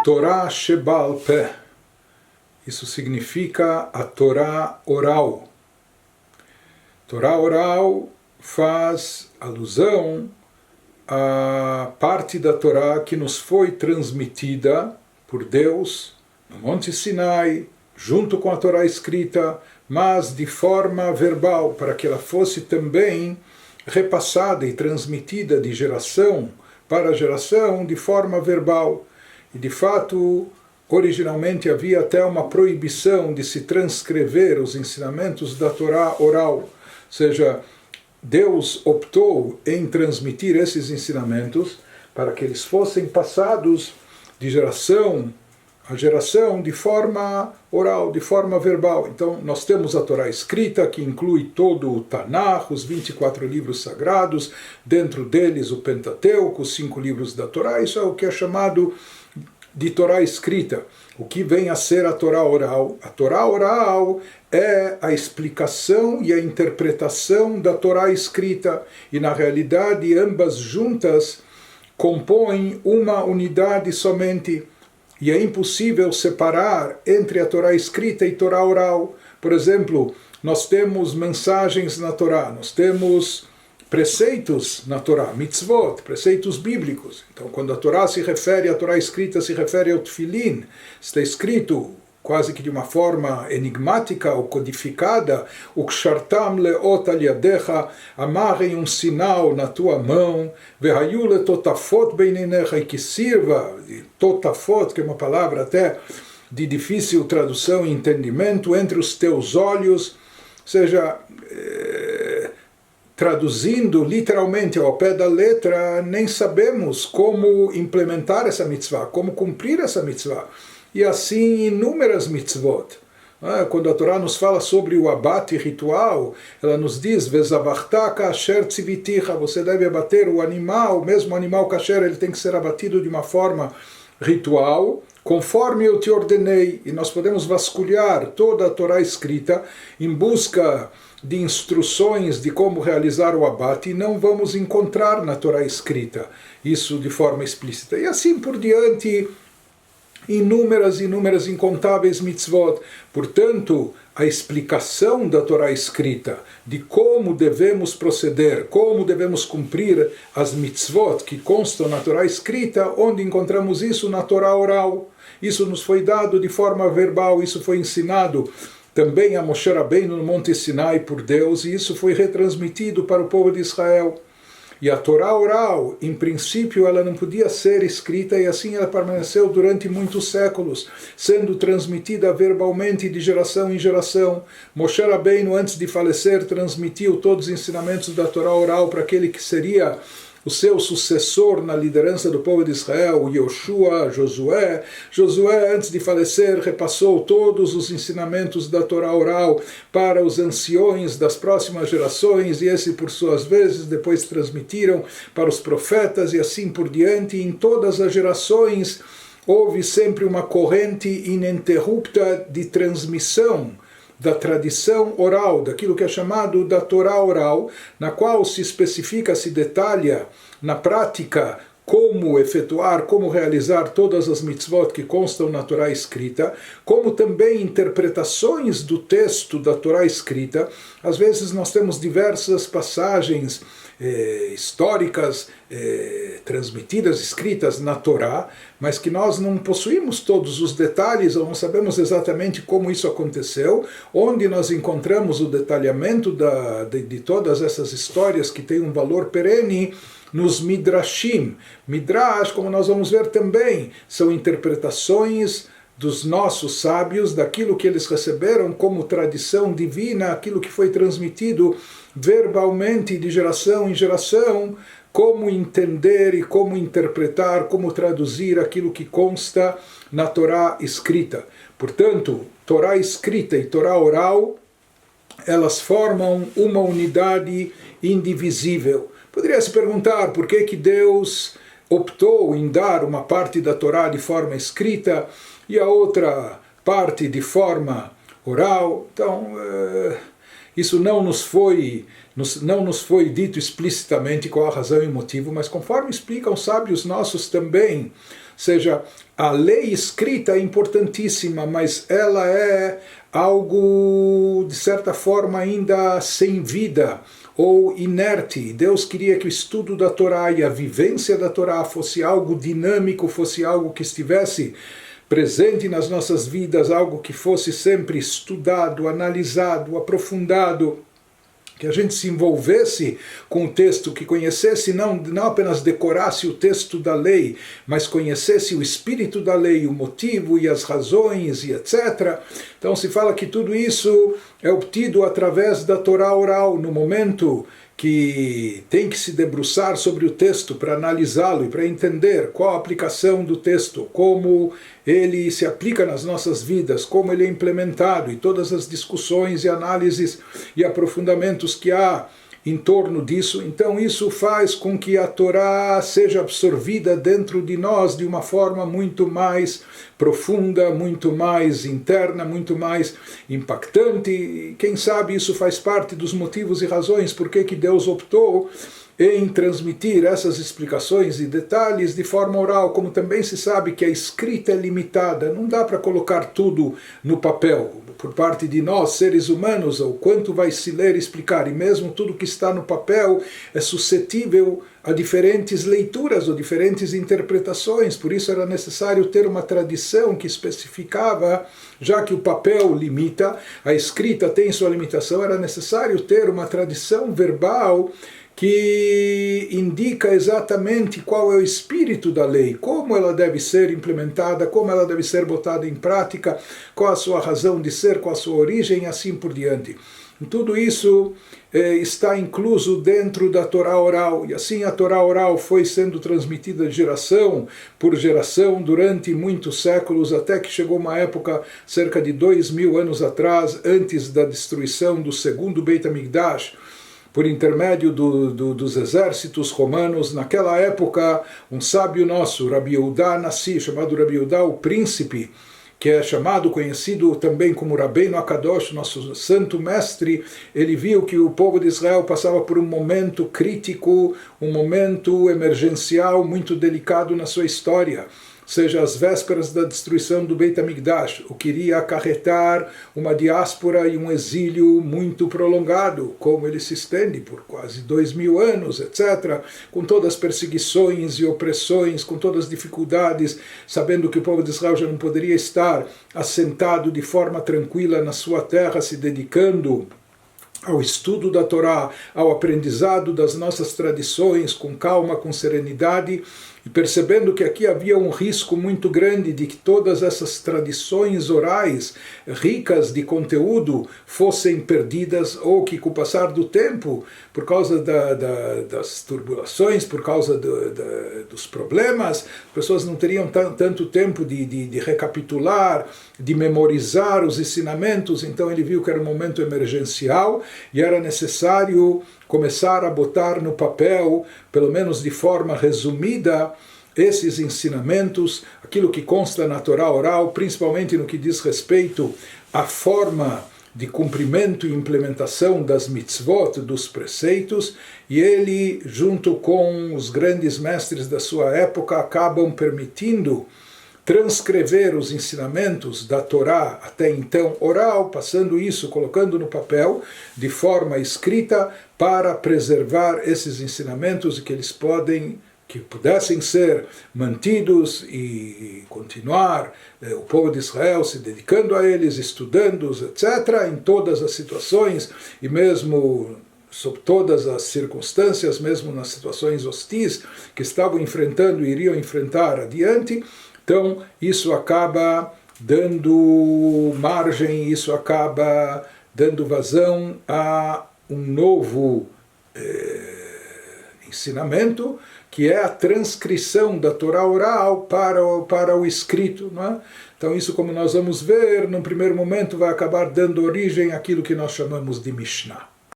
Torá Shebal Peh. Isso significa a Torá oral. Torá oral faz alusão à parte da Torá que nos foi transmitida por Deus no Monte Sinai, junto com a Torá escrita, mas de forma verbal, para que ela fosse também repassada e transmitida de geração para geração de forma verbal. E de fato, originalmente havia até uma proibição de se transcrever os ensinamentos da Torá oral. Ou seja, Deus optou em transmitir esses ensinamentos para que eles fossem passados de geração a geração de forma oral, de forma verbal. Então, nós temos a Torá escrita, que inclui todo o Tanakh, os 24 livros sagrados, dentro deles o Pentateuco, os 5 livros da Torá. Isso é o que é chamado de Torá escrita. O que vem a ser a Torá oral? A Torá oral é a explicação e a interpretação da Torá escrita. E, na realidade, ambas juntas compõem uma unidade somente. E é impossível separar entre a Torá escrita e Torá oral. Por exemplo, nós temos mensagens na Torá, nós temos preceitos na Torá, mitzvot, preceitos bíblicos. Então, quando a Torá se refere, a Torá escrita se refere ao Tefilin, está escrito quase que de uma forma enigmática ou codificada, o kshartam leot al yadecha, amarrem um sinal na tua mão, vehayu le totafot beinenecha, e que sirva, totafot, que é uma palavra até de difícil tradução e entendimento, entre os teus olhos, ou seja, traduzindo literalmente ao pé da letra, nem sabemos como implementar essa mitzvah, como cumprir essa mitzvah. E assim inúmeras mitzvot. Quando a Torá nos fala sobre o abate ritual, ela nos diz, Vezavachta kasher tziviticha, você deve abater o animal, mesmo o animal kasher, ele tem que ser abatido de uma forma ritual, conforme eu te ordenei. E nós podemos vasculhar toda a Torá escrita em busca de instruções de como realizar o abate, e não vamos encontrar na Torá escrita isso de forma explícita. E assim por diante, inúmeras, incontáveis mitzvot. Portanto, a explicação da Torá escrita, de como devemos proceder, como devemos cumprir as mitzvot que constam na Torá escrita, onde encontramos isso? Na Torá oral. Isso nos foi dado de forma verbal, isso foi ensinado também a Moshe Rabbeinu no Monte Sinai por Deus, e isso foi retransmitido para o povo de Israel. E a Torá oral, em princípio, ela não podia ser escrita, e assim ela permaneceu durante muitos séculos, sendo transmitida verbalmente de geração em geração. Moshe Rabbeinu, antes de falecer, transmitiu todos os ensinamentos da Torá oral para aquele que seria o seu sucessor na liderança do povo de Israel, Yoshua, Josué. Josué, antes de falecer, repassou todos os ensinamentos da Torá oral para os anciões das próximas gerações, e esse, por suas vezes, depois transmitiram para os profetas, e assim por diante. Em todas as gerações houve sempre uma corrente ininterrupta de transmissão da tradição oral, daquilo que é chamado da Torá oral, na qual se especifica, se detalha na prática como efetuar, como realizar todas as mitzvot que constam na Torá escrita, como também interpretações do texto da Torá escrita. Às vezes nós temos diversas passagens históricas transmitidas, escritas na Torá, mas que nós não possuímos todos os detalhes, ou não sabemos exatamente como isso aconteceu, onde nós encontramos o detalhamento de todas essas histórias que têm um valor perene nos Midrashim. Midrash, como nós vamos ver também, são interpretações dos nossos sábios, daquilo que eles receberam como tradição divina, aquilo que foi transmitido verbalmente de geração em geração, como entender e como interpretar, como traduzir aquilo que consta na Torá escrita. Portanto, Torá escrita e Torá oral, elas formam uma unidade indivisível. Poderia se perguntar por que Deus optou em dar uma parte da Torá de forma escrita e a outra parte de forma oral. Então, Isso não nos foi dito explicitamente qual a razão e o motivo, mas conforme explicam sábios nossos também, ou seja, a lei escrita é importantíssima, mas ela é algo, de certa forma, ainda sem vida ou inerte. Deus queria que o estudo da Torá e a vivência da Torá fosse algo dinâmico, fosse algo que estivesse presente nas nossas vidas, algo que fosse sempre estudado, analisado, aprofundado, que a gente se envolvesse com o texto, que conhecesse, não apenas decorasse o texto da lei, mas conhecesse o espírito da lei, o motivo e as razões e etc. Então se fala que tudo isso é obtido através da Torá oral, no momento que tem que se debruçar sobre o texto para analisá-lo e para entender qual a aplicação do texto, como ele se aplica nas nossas vidas, como ele é implementado e todas as discussões e análises e aprofundamentos que há em torno disso. Então isso faz com que a Torá seja absorvida dentro de nós de uma forma muito mais profunda, muito mais interna, muito mais impactante. E quem sabe isso faz parte dos motivos e razões por que Deus optou em transmitir essas explicações e detalhes de forma oral, como também se sabe que a escrita é limitada, não dá para colocar tudo no papel. Por parte de nós, seres humanos, o quanto vai se ler e explicar, e mesmo tudo que está no papel é suscetível a diferentes leituras ou diferentes interpretações, por isso era necessário ter uma tradição que especificava, já que o papel limita, a escrita tem sua limitação, era necessário ter uma tradição verbal que indica exatamente qual é o espírito da lei, como ela deve ser implementada, como ela deve ser botada em prática, qual a sua razão de ser, qual a sua origem e assim por diante. E tudo isso está incluso dentro da Torá oral, e assim a Torá oral foi sendo transmitida de geração por geração durante muitos séculos, até que chegou uma época, cerca de 2000 anos atrás, antes da destruição do segundo Beit HaMikdash, por intermédio dos exércitos romanos. Naquela época, um sábio nosso, Rabi Yehudá Nassi, chamado Rabi Yehudá, o príncipe, que é conhecido também como Rabbeinu Akadosh, nosso santo mestre, ele viu que o povo de Israel passava por um momento crítico, um momento emergencial muito delicado na sua história. Seja as vésperas da destruição do Beit HaMikdash, o que iria acarretar uma diáspora e um exílio muito prolongado, como ele se estende por quase 2000 anos, etc., com todas as perseguições e opressões, com todas as dificuldades, sabendo que o povo de Israel já não poderia estar assentado de forma tranquila na sua terra, se dedicando ao estudo da Torá, ao aprendizado das nossas tradições, com calma, com serenidade, e percebendo que aqui havia um risco muito grande de que todas essas tradições orais ricas de conteúdo fossem perdidas, ou que com o passar do tempo, por causa das turbulações, por causa dos problemas, as pessoas não teriam tanto tempo de recapitular, de memorizar os ensinamentos. Então ele viu que era um momento emergencial e era necessário começar a botar no papel, pelo menos de forma resumida, esses ensinamentos, aquilo que consta na Torá oral, principalmente no que diz respeito à forma de cumprimento e implementação das mitzvot, dos preceitos, e ele, junto com os grandes mestres da sua época, acabam permitindo transcrever os ensinamentos da Torá até então oral, passando isso, colocando no papel de forma escrita para preservar esses ensinamentos e que pudessem ser mantidos e continuar o povo de Israel se dedicando a eles, estudando-os, etc., em todas as situações e mesmo sob todas as circunstâncias, mesmo nas situações hostis que estavam enfrentando e iriam enfrentar adiante. Então, isso acaba dando margem, isso acaba dando vazão a um novo ensinamento, que é a transcrição da Torá oral para o escrito. Não é? Então, isso, como nós vamos ver, num primeiro momento vai acabar dando origem àquilo que nós chamamos de Mishnah.